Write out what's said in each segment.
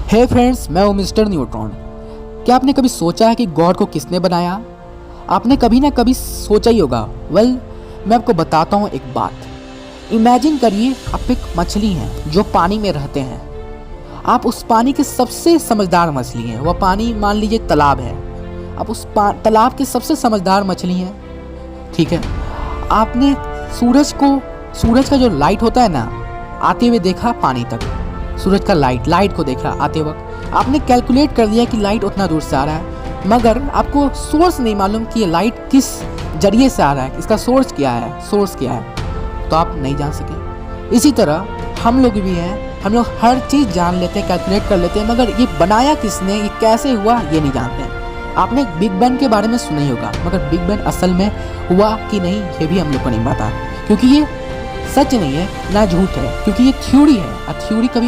हे friends, मैं हूँ mister neutron. क्या आपने कभी सोचा है कि गॉड को किसने बनाया? आपने कभी ना कभी सोचा ही होगा। मैं आपको बताता हूँ एक बात। इमेजिन करिए आप एक मछली हैं जो पानी में रहते हैं। आप उस पानी के सबसे समझदार मछली हैं। वह पानी मान लीजिए तालाब है। आप उस तालाब के सबसे समझदार मछली हैं, ठीक है। आपने सूरज का जो लाइट होता है ना, आते हुए देखा पानी तक। सूरज का लाइट को देखा आते वक्त। आपने कैलकुलेट कर लिया कि लाइट उतना दूर से आ रहा है, मगर आपको सोर्स नहीं मालूम कि ये लाइट किस जरिए से आ रहा है, इसका सोर्स क्या है, तो आप नहीं जान सके। इसी तरह हम लोग भी हैं, हम लोग हर चीज़ जान लेते हैं, कैलकुलेट कर लेते हैं, मगर ये बनाया किसने, ये कैसे हुआ, ये नहीं जानते हैं। आपने बिग बैंग के बारे में सुना ही होगा, मगर बिग बैंग असल में हुआ कि नहीं ये भी हम लोग को नहीं पता, क्योंकि ये सच नहीं है ना झूठ है, क्योंकि ये थ्योरी है।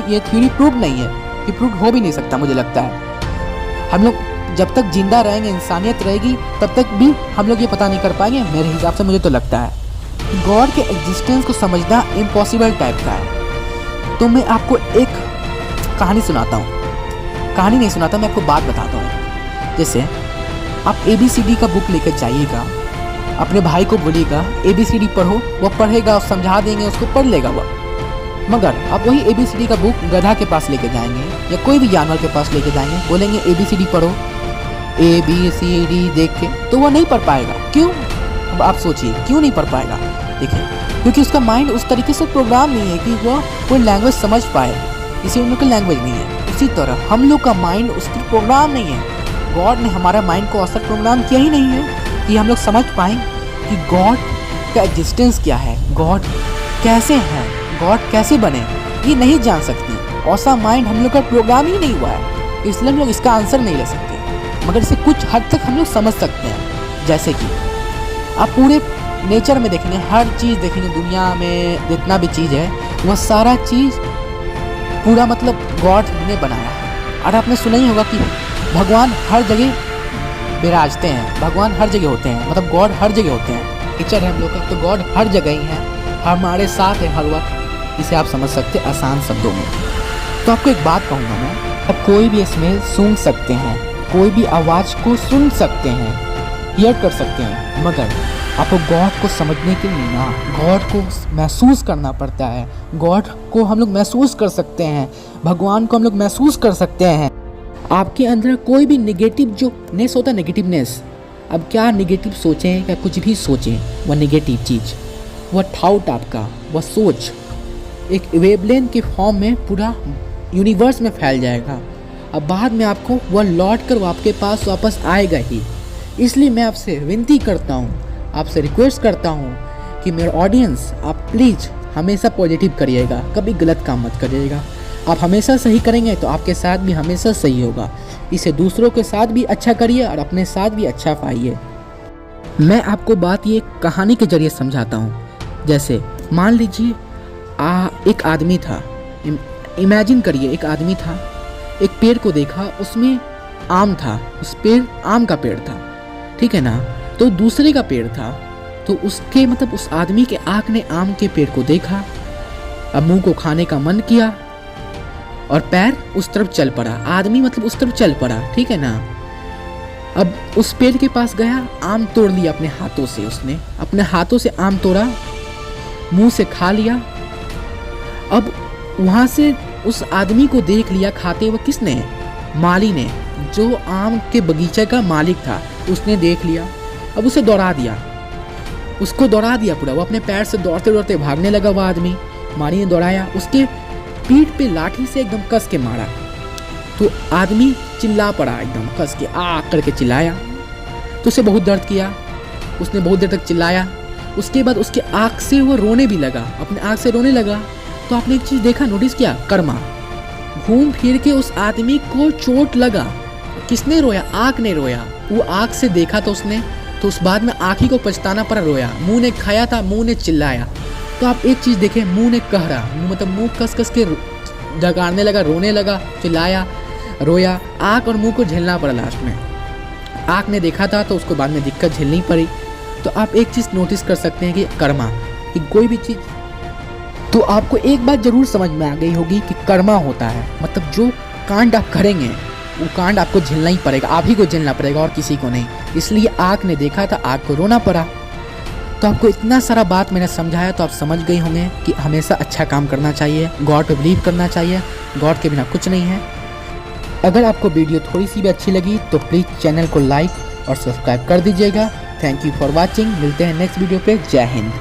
ये थ्योरी प्रूव नहीं है, ये प्रूव हो भी नहीं सकता। मुझे लगता है हम लोग जब तक जिंदा रहेंगे, इंसानियत रहेगी, तब तक भी हम लोग ये पता नहीं कर पाएंगे। मेरे हिसाब से मुझे तो लगता है गॉड के एग्जिस्टेंस को समझना इम्पॉसिबल टाइप का है। तो मैं आपको एक कहानी सुनाता हूँ। कहानी नहीं सुनाता, मैं आपको बात बताता हूँ। जैसे आप ABCD का बुक लेकर जाइएगा, अपने भाई को बोलिएगा ABCD पढ़ो, वह पढ़ेगा, समझा देंगे, उसको पढ़ लेगा वह। मगर आप वही ABCD का बुक गधा के पास लेके जाएंगे या कोई भी जानवर के पास लेके जाएंगे, बोलेंगे ABCD पढ़ो, ABCD देख के, तो वह नहीं पढ़ पाएगा। क्यों? अब आप सोचिए क्यों नहीं पढ़ पाएगा। देखिए, क्योंकि उसका माइंड उस तरीके से प्रोग्राम नहीं है कि वह कोई लैंग्वेज समझ पाए। इसी उन लोग का लैंग्वेज नहीं है। उसी तरह हम लोग का माइंड उस पर प्रोग्राम नहीं है। गॉड ने हमारा माइंड को असर प्रोग्राम किया ही नहीं है कि हम लोग समझ पाएँ कि गॉड का एग्जिस्टेंस क्या है, गॉड कैसे है, गॉड कैसे बने, ये नहीं जान सकते। ऐसा माइंड हम लोग का प्रोग्राम ही नहीं हुआ है, इसलिए हम लोग इसका आंसर नहीं ले सकते। मगर इसे कुछ हद तक हम लोग समझ सकते हैं। जैसे कि आप पूरे नेचर में देखेंगे, हर चीज़ देखेंगे, दुनिया में जितना भी चीज़ है वह सारा चीज़ पूरा मतलब गॉड ने बनाया है। और आपने सुना ही होगा कि भगवान हर जगह विराजते हैं, भगवान हर जगह होते हैं, मतलब गॉड हर जगह होते हैं। नेचर है हम लोग का, तो गॉड हर जगह ही है, हमारे साथ है हर वक्त। इसे आप समझ सकते हैं आसान शब्दों में। तो आपको एक बात कहूँगा मैं, आप कोई भी इसमें सुन सकते हैं, कोई भी आवाज़ को सुन सकते हैं, हियर कर सकते हैं, मगर आपको गॉड को समझने के लिए ना गॉड को महसूस करना पड़ता है। गॉड को हम लोग महसूस कर सकते हैं, भगवान को हम लोग महसूस कर सकते हैं। आपके अंदर कोई भी नेगेटिव जो नेस होता है, नेगेटिवनेस, अब क्या नेगेटिव सोचें या कुछ भी सोचें, वह नेगेटिव चीज़, वह थाउट आपका, वह सोच एक वेवलेंथ के फॉर्म में पूरा यूनिवर्स में फैल जाएगा। अब बाद में आपको वह लौट कर आपके पास वापस आएगा ही। इसलिए मैं आपसे विनती करता हूँ, आपसे रिक्वेस्ट करता हूँ कि मेरे ऑडियंस, आप प्लीज़ हमेशा पॉजिटिव करिएगा, कभी गलत काम मत करिएगा। आप हमेशा सही करेंगे तो आपके साथ भी हमेशा सही होगा। इसे दूसरों के साथ भी अच्छा करिए और अपने साथ भी अच्छा पाइए। मैं आपको बात ये कहानी के जरिए समझाता हूँ। जैसे मान लीजिए एक आदमी था, इमेजिन करिए एक आदमी था, एक पेड़ को देखा, उसमें आम था, उस पेड़ आम का पेड़ था, ठीक है ना। तो दूसरे का पेड़ था, तो उसके मतलब उस आदमी के आँख ने आम के पेड़ को देखा, अब मुंह को खाने का मन किया और पैर उस तरफ चल पड़ा। आदमी मतलब उस तरफ चल पड़ा, ठीक है ना। अब उस पेड़ के पास गया, आम तोड़ लिया अपने हाथों से, उसने अपने हाथों से आम तोड़ा, मुंह से खा लिया। अब वहाँ से उस आदमी को देख लिया खाते हुए किसने? माली ने, जो आम के बगीचे का मालिक था, उसने देख लिया। अब उसे दौड़ा दिया, उसको दौड़ा दिया पूरा। वो अपने पैर से दौड़ते दौड़ते भागने लगा। वह आदमी, माली ने दौड़ाया, उसके पीठ पे लाठी से एकदम कस के मारा। तो आदमी चिल्ला पड़ा, एकदम कस के आ करके चिल्लाया। तो उसे बहुत दर्द किया, उसने बहुत देर तक चिल्लाया। उसके बाद उसके आँख से वो रोने भी लगा, अपने आँख से रोने लगा। तो आपने एक चीज़ देखा, नोटिस किया, कर्मा घूम फिर के उस आदमी को चोट लगा। किसने रोया? आँख ने रोया। वो आँख से देखा तो उसने, तो उस बाद में आँख ही को पछताना पड़ा, रोया। मुंह ने खाया था, मुंह ने चिल्लाया। तो आप एक चीज़ देखें, मुंह ने कहरा, मतलब मुंह कस कस के डकारने लगा, रोने लगा, चिल्लाया, रोया। आँख और मुंह को झेलना पड़ा लास्ट में। आँख ने देखा था तो उसको बाद में दिक्कत झेलनी पड़ी। तो आप एक चीज़ नोटिस कर सकते हैं कि कर्मा, कि कोई भी चीज़, तो आपको एक बात ज़रूर समझ में आ गई होगी कि कर्मा होता है, मतलब जो कांड आप करेंगे वो कांड आपको झेलना ही पड़ेगा, आप ही को झेलना पड़ेगा और किसी को नहीं। इसलिए आग ने देखा था, आग को रोना पड़ा। तो आपको इतना सारा बात मैंने समझाया तो आप समझ गए होंगे कि हमेशा अच्छा काम करना चाहिए, गॉड पे बिलीव करना चाहिए, गॉड के बिना कुछ नहीं है। अगर आपको वीडियो थोड़ी सी भी अच्छी लगी तो प्लीज़ चैनल को लाइक और सब्सक्राइब कर दीजिएगा। Thank you for watching. मिलते हैं नेक्स्ट वीडियो पे। जय हिंद।